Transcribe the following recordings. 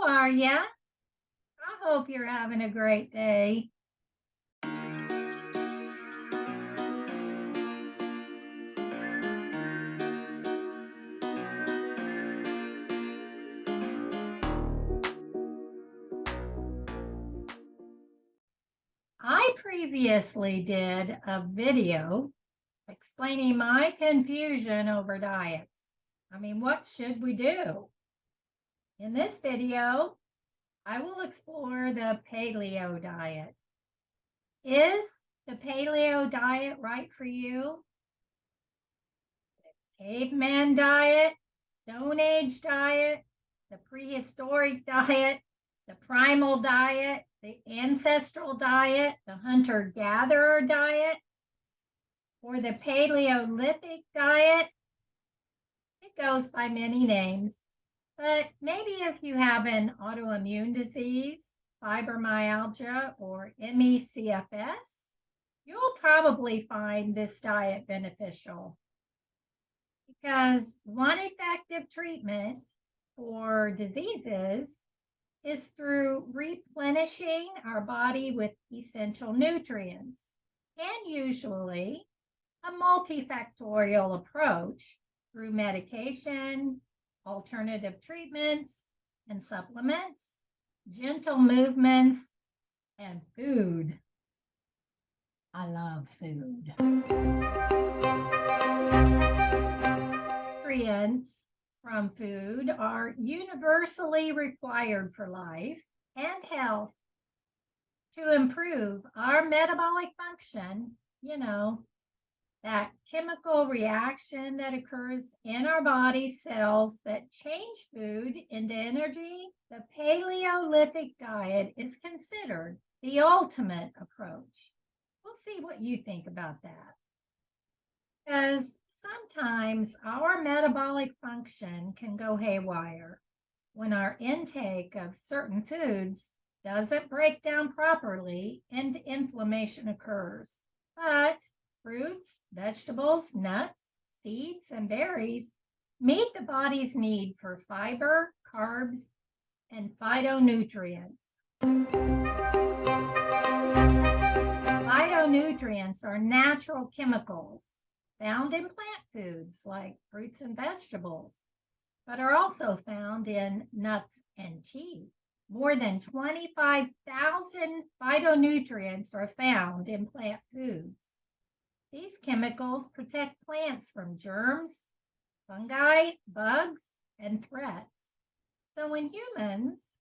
are ya? I hope you're having a great day. I previously did a video explaining my confusion over diets. What should we do? In this video, I will explore the paleo diet. Is the paleo diet right for you? The caveman diet, Stone Age diet, the prehistoric diet, the primal diet, the ancestral diet, the hunter-gatherer diet, or the Paleolithic diet? It goes by many names, but maybe if you have an autoimmune disease, fibromyalgia, or ME/CFS, you'll probably find this diet beneficial. Because one effective treatment for diseases is through replenishing our body with essential nutrients, and usually a multifactorial approach through medication, alternative treatments and supplements, gentle movements, and food. I love food. Nutrients from food are universally required for life and health to improve our metabolic function, that chemical reaction that occurs in our body cells that change food into energy. The Paleolithic diet is considered the ultimate approach. We'll see what you think about that. Because sometimes our metabolic function can go haywire when our intake of certain foods doesn't break down properly and inflammation occurs. But fruits, vegetables, nuts, seeds, and berries meet the body's need for fiber, carbs, and phytonutrients. Phytonutrients are natural chemicals found in plant foods like fruits and vegetables, but are also found in nuts and tea. More than 25,000 phytonutrients are found in plant foods. These chemicals protect plants from germs, fungi, bugs, and threats. So in humans,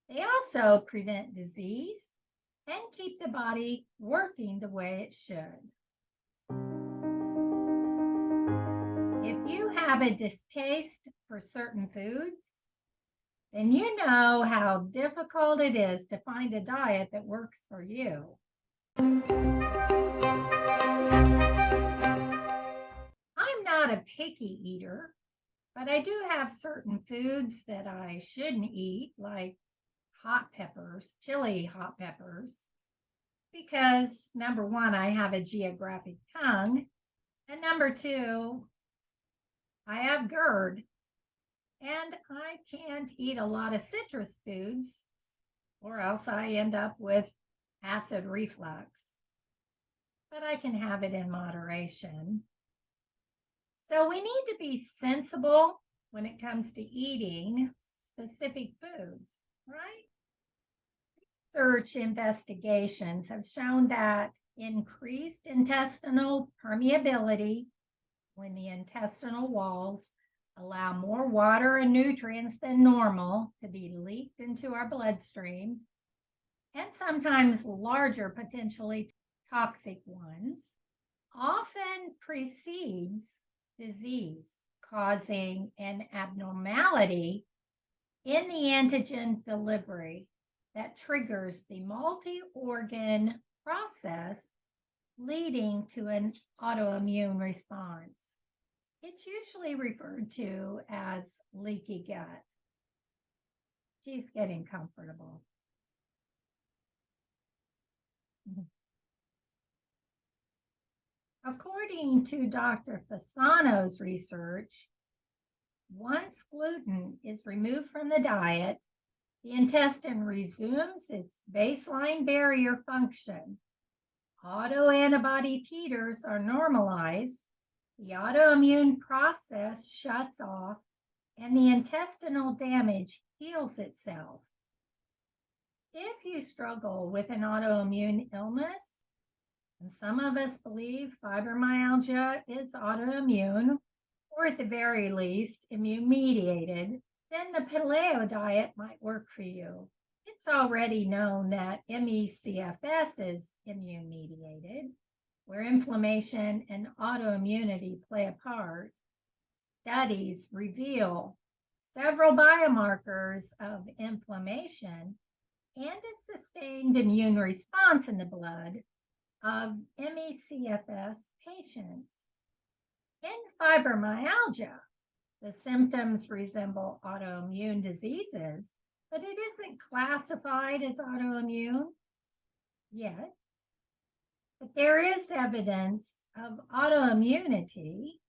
they also prevent disease and keep the body working the way it should. If you have a distaste for certain foods, then you know how difficult it is to find a diet that works for you. I'm not a picky eater, but I do have certain foods that I shouldn't eat, like hot peppers, chili hot peppers, because number one, I have a geographic tongue, and number two, I have GERD, and I can't eat a lot of citrus foods or else I end up with acid reflux. But I can have it in moderation. So we need to be sensible when it comes to eating specific foods, right? Research investigations have shown that increased intestinal permeability, when the intestinal walls allow more water and nutrients than normal to be leaked into our bloodstream, and sometimes larger, potentially toxic ones, often precedes disease, causing an abnormality in the antigen delivery that triggers the multi-organ process, leading to an autoimmune response. It's usually referred to as leaky gut. She's getting comfortable. According to Dr. Fasano's research, once gluten is removed from the diet, The intestine resumes its baseline barrier function. Autoantibody titers are normalized, the autoimmune process shuts off, and the intestinal damage heals itself. If you struggle with an autoimmune illness, and some of us believe fibromyalgia is autoimmune, or at the very least, immune mediated, then the paleo diet might work for you. It's already known that ME/CFS is immune mediated, where inflammation and autoimmunity play a part. Studies reveal several biomarkers of inflammation and a sustained immune response in the blood of ME/CFS patients. In fibromyalgia, the symptoms resemble autoimmune diseases, but it isn't classified as autoimmune yet. But there is evidence of autoimmunity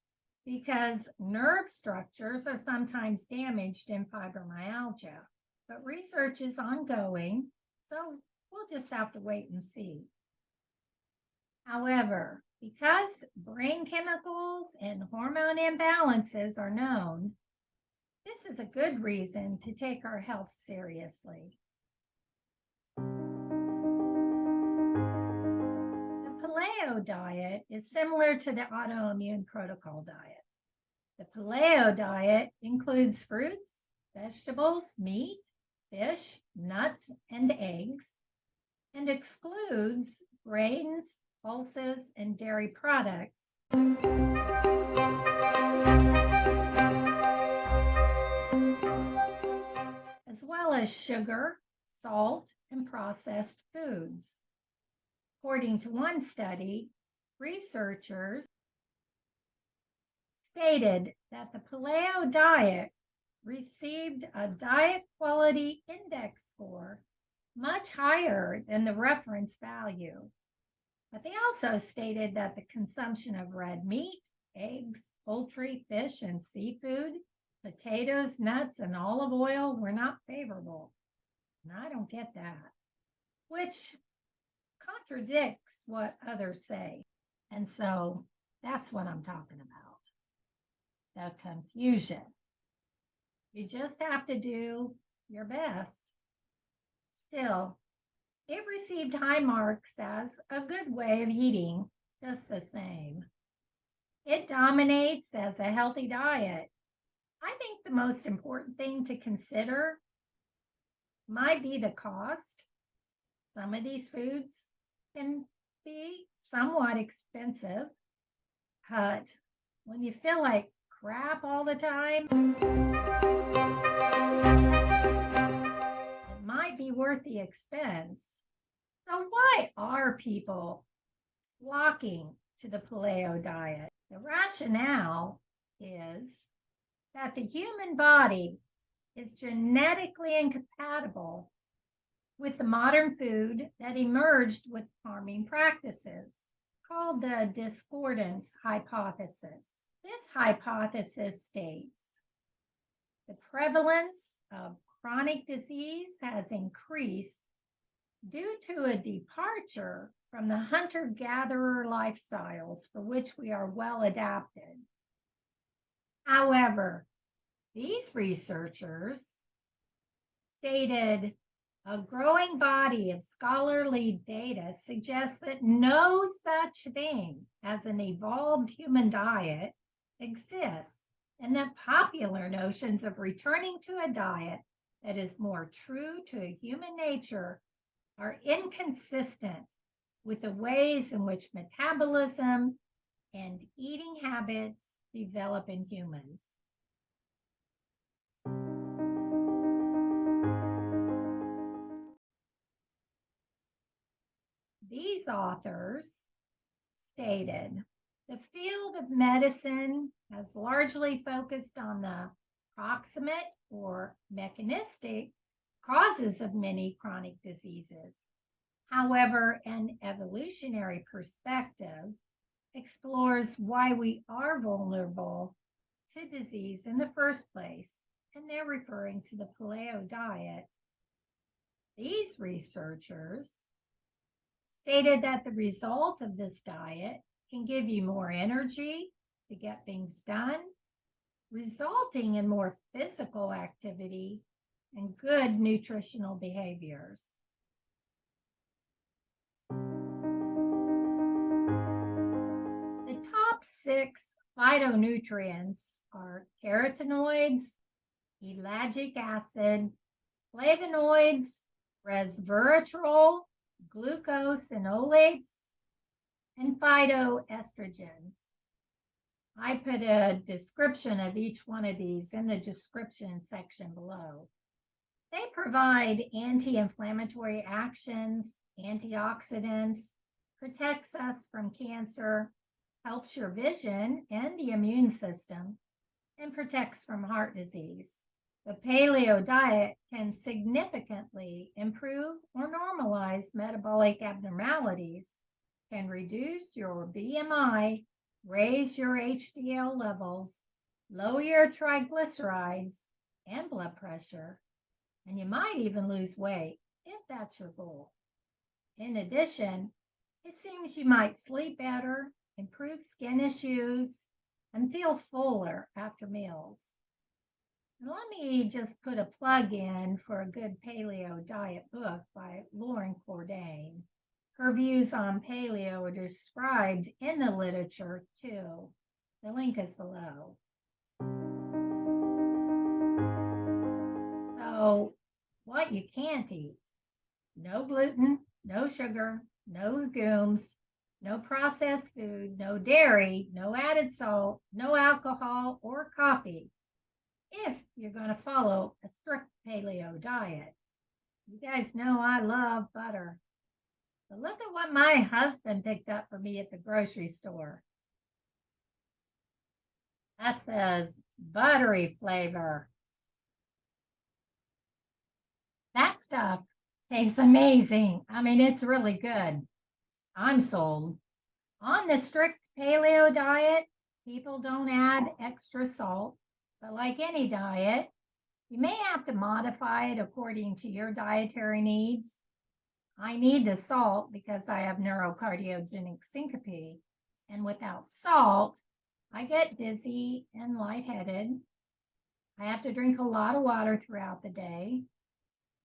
because nerve structures are sometimes damaged in fibromyalgia. But research is ongoing, so we'll just have to wait and see. However, because brain chemicals and hormone imbalances are known, this is a good reason to take our health seriously. The paleo diet is similar to the autoimmune protocol diet. The paleo diet includes fruits, vegetables, meat, fish, nuts, and eggs, and excludes grains, pulses, and dairy products. As well as sugar, salt, and processed foods. According to one study, researchers stated that the paleo diet received a diet quality index score much higher than the reference value. But they also stated that the consumption of red meat, eggs, poultry, fish, and seafood, potatoes, nuts, and olive oil were not favorable. And I don't get that, which contradicts what others say. And so that's what I'm talking about, the confusion. You just have to do your best. Still, it received high marks as a good way of eating, just the same. It dominates as a healthy diet. I think the most important thing to consider might be the cost. Some of these foods can be somewhat expensive, but when you feel like crap all the time, it might be worth the expense. So why are people flocking to the paleo diet? The rationale is that the human body is genetically incompatible with the modern food that emerged with farming practices, called the discordance hypothesis. This hypothesis states the prevalence of chronic disease has increased due to a departure from the hunter-gatherer lifestyles for which we are well adapted. However, these researchers stated a growing body of scholarly data suggests that no such thing as an evolved human diet exists, and that popular notions of returning to a diet that is more true to human nature are inconsistent with the ways in which metabolism and eating habits develop in humans. These authors stated the field of medicine has largely focused on the proximate or mechanistic causes of many chronic diseases. However, an evolutionary perspective explores why we are vulnerable to disease in the first place, and they're referring to the paleo diet. These researchers stated that the result of this diet can give you more energy to get things done, resulting in more physical activity and good nutritional behaviors. The top 6 phytonutrients are carotenoids, ellagic acid, flavonoids, resveratrol, glucose and olates, and phytoestrogens. I put a description of each one of these in the description section below. They provide anti-inflammatory actions, antioxidants, protects us from cancer, helps your vision and the immune system, and protects from heart disease. The paleo diet can significantly improve or normalize metabolic abnormalities, can reduce your BMI, raise your HDL levels, lower your triglycerides and blood pressure, and you might even lose weight if that's your goal. In addition, it seems you might sleep better, improve skin issues, and feel fuller after meals. Let me just put a plug in for a good paleo diet book by Lauren Cordain. Her views on paleo are described in the literature too. The link is below. So, what you can't eat: no gluten, no sugar, no legumes, no processed food, no dairy, no added salt, no alcohol or coffee, if you're going to follow a strict paleo diet. You guys know I love butter. But look at what my husband picked up for me at the grocery store. That says buttery flavor. That stuff tastes amazing. I mean, it's really good. I'm sold. On the strict paleo diet, people don't add extra salt, but like any diet, you may have to modify it according to your dietary needs. I need the salt because I have neurocardiogenic syncope, and without salt, I get dizzy and lightheaded. I have to drink a lot of water throughout the day.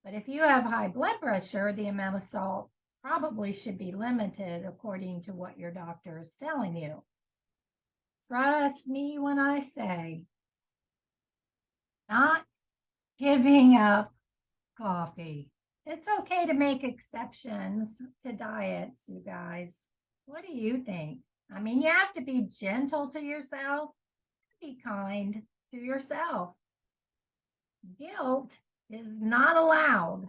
But if you have high blood pressure, the amount of salt probably should be limited according to what your doctor is telling you. Trust me when I say, not giving up coffee. It's okay to make exceptions to diets, you guys. What do you think? I mean, you have to be gentle to yourself, be kind to yourself. Guilt is not allowed.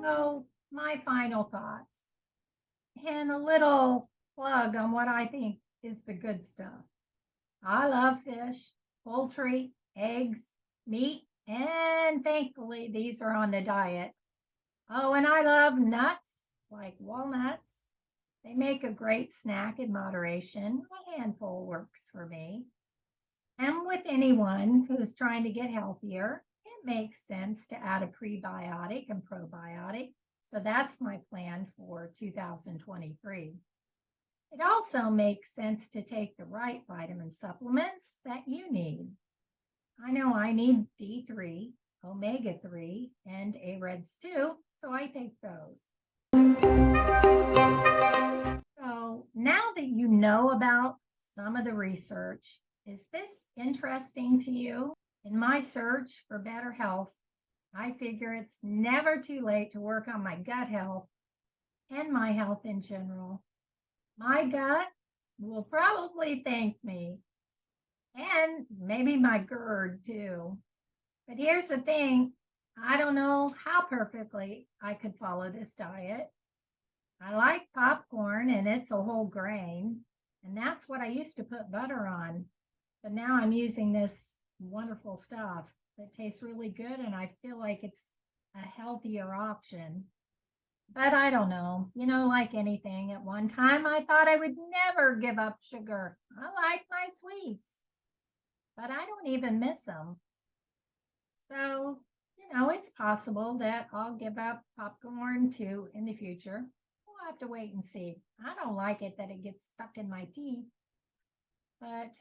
So, my final thoughts and a little plug on what I think is the good stuff. I love fish, poultry, eggs, meat, and thankfully these are on the diet. Oh, and I love nuts like walnuts. They make a great snack in moderation. A handful works for me. And with anyone who's trying to get healthier, it makes sense to add a prebiotic and probiotic. So that's my plan for 2023. It also makes sense to take the right vitamin supplements that you need. I know I need D3, omega-3, and AREDs too, so I take those. So now that you know about some of the research, is this interesting to you? In my search for better health, I figure it's never too late to work on my gut health and my health in general. My gut will probably thank me, and maybe my GERD too. But here's the thing, I don't know how perfectly I could follow this diet. I like popcorn and it's a whole grain, and that's what I used to put butter on. But now I'm using this wonderful stuff that tastes really good, and I feel like it's a healthier option. But I don't know, like anything, at one time I thought I would never give up sugar. I like my sweets, but I don't even miss them. So, it's possible that I'll give up popcorn too in the future. We'll have to wait and see. I don't like it that it gets stuck in my teeth, but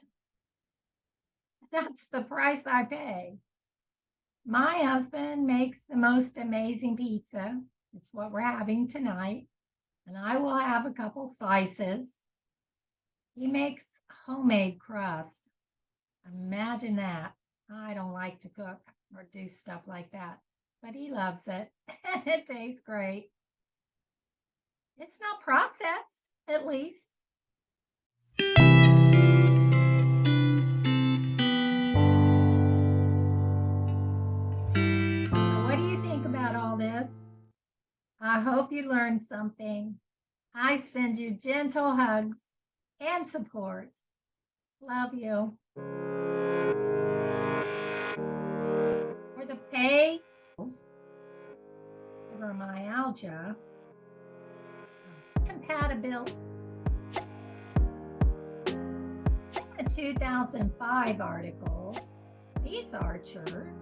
that's the price I pay. My husband makes the most amazing pizza. It's what we're having tonight. And I will have a couple slices. He makes homemade crust. Imagine that. I don't like to cook or do stuff like that, but he loves it and it tastes great. It's not processed, at least. What do you think about all this? I hope you learned something. I send you gentle hugs and support. Love you. For the pay, fibromyalgia, compatibility. A 2005 article, These Archer